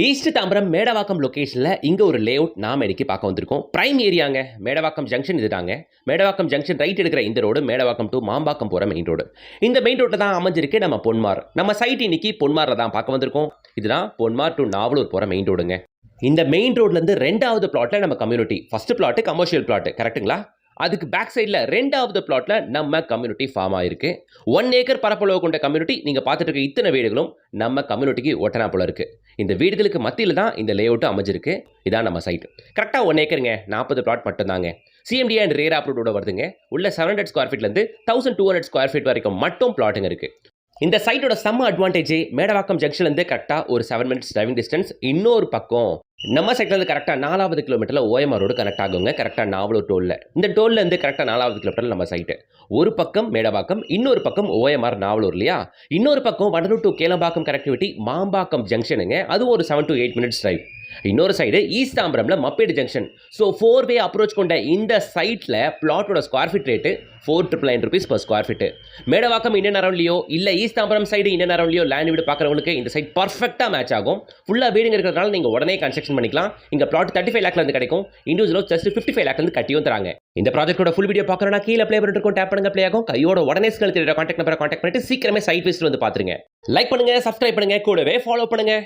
East Tambaram Medavakkam லொகேஷனில் இங்கே ஒரு லேஅவுட் நாம் இன்னைக்கு பார்க்க வந்திருக்கோம். பிரைம் ஏரியாங்க. மேடவாக்கம் ஜங்ஷன் இதுதாங்க. மேடவாக்கம் ஜங்ஷன் ரைட் எடுக்கிற இந்த ரோடு மேடவாக்கம் டு மாம்பாக்கம் போகிற மெயின் ரோடு. இந்த மெயின் ரோட்டில் தான் அமைஞ்சிருக்கு நம்ம பொன்மார். நம்ம சைட் இன்னைக்கு பொன்மாரில் தான் பார்க்க வந்திருக்கோம். இதுதான் பொன்மார் டு நாவலூர் போகிற மெயின் ரோடுங்க. இந்த மெயின் ரோட்லேருந்து ரெண்டாவது பிளாட்டில் நம்ம community. First plot commercial plot, கரெக்ட்டுங்களா? அதுக்கு பேக் சைடில் ரெண்டாவது பிளாட்டில் நம்ம கம்யூனிட்டி ஃபார்ம் ஆயிருக்கு. 1 ஏக்கர் பரப்பளவு கொண்ட கம்யூனிட்டி. நீங்கள் பார்த்துட்டு இருக்க இத்தனை வீடுகளும் நம்ம கம்யூனிட்டிக்கு ஒட்டனா போல இருக்குது. இந்த வீடுகளுக்கு மத்தியில் தான் இந்த லேஅவுட் அமைஞ்சிருக்கு. இதான் நம்ம சைட். கரெக்டாக 1 ஏக்கருங்க, 40 பிளாட் மட்டும்தாங்க. சிஎம்டி அண்ட் ரேர் அப்ரூவோட வருதுங்க. உள்ள 700 ஸ்கொயர் ஃபீட்லேருந்து 1200 ஸ்கொயர் ஃபீட் வரைக்கும் மட்டும் பிளாட்டுங்க இருக்குது. இந்த சைட்டோட செம்ம அட்வான்டேஜ், மேடவாக்கம் ஜங்ஷன்லேருந்து கரெக்டாக ஒரு 7 மினிட்ஸ் டிரைவிங் டிஸ்டன்ஸ். இன்னொரு பக்கம் நம்ம சைட்லேருந்து கரெக்டாக 4வது கிலோமீட்டரில் ஓஎம்ஆர் ரோடு கனெக்ட் ஆகுங்க. கரெக்டாக நாவலூர் டோலில். இந்த டோல்லேருந்து கரெக்டாக 4வது கிலோமீட்டரில் நம்ம சைட்டு. ஒரு பக்கம் மேடவாக்கம், இன்னொரு பக்கம் ஓஎம்ஆர் நாவலூர் இல்லையா? இன்னொரு பக்கம் வடலூர் டு கேளம்பாக்கம் கனெக்டிவிட்டி மாம்பாக்கம் ஜங்ஷனுங்க. அது ஒரு 7 to 8 மினிட்ஸ் டிரைவ். இன்னொரு சைடு ஈஸ்ட் தாம்பரம்ல மப்பேடு ஜங்ஷன். ஸோ 4-வே அப்ரோச் கொண்ட இந்த சைட்டில் பிளாட்டோட square feet rate 4,999 rupees per square feet. Medavakkam இன்னும் அரௌண்ட்லையோ இல்லை ஈஸ்ட் தாம்பரம் சைடு இன்னும் அரௌண்ட்லையோ லேண்ட் வீடு பார்க்குறவங்களுக்கு இந்த சைட் பர்ஃபெக்டாக மேட்ச் ஆகும். ஃபுல்லாக வீடுங்க இருக்கிறதுனால நீங்கள் உடனே கன்ஸ்ட்ரக்ஷன் பண்ணிக்கலாம். இங்கே பிளாட் 35 லேக்லேருந்து கிடைக்கும். இண்டிவிஜுவல் ஜஸ்ட் 55 லேக்லேருந்து கட்டியும் தராங்க. இந்த ப்ராஜெக்ட்டோட ஃபுல் வீடியோ பார்க்கணும்னா கீழே ப்ளே பண்ணிட்டு டேப் பண்ணுங்க, ப்ளே ஆகும். கையோட உடனே ஸ்கில் தெரியுற கான்டாக்ட் நம்பரை கான்டாக்ட் பண்ணிட்டு சீக்கிரமே சைட் விசிட் வந்து பார்த்துருங்க. லைக் பண்ணுங்க, சப்ஸ்கிரைப் பண்ணுங்க, கூடவே ஃபாலோ பண்ணுங்க.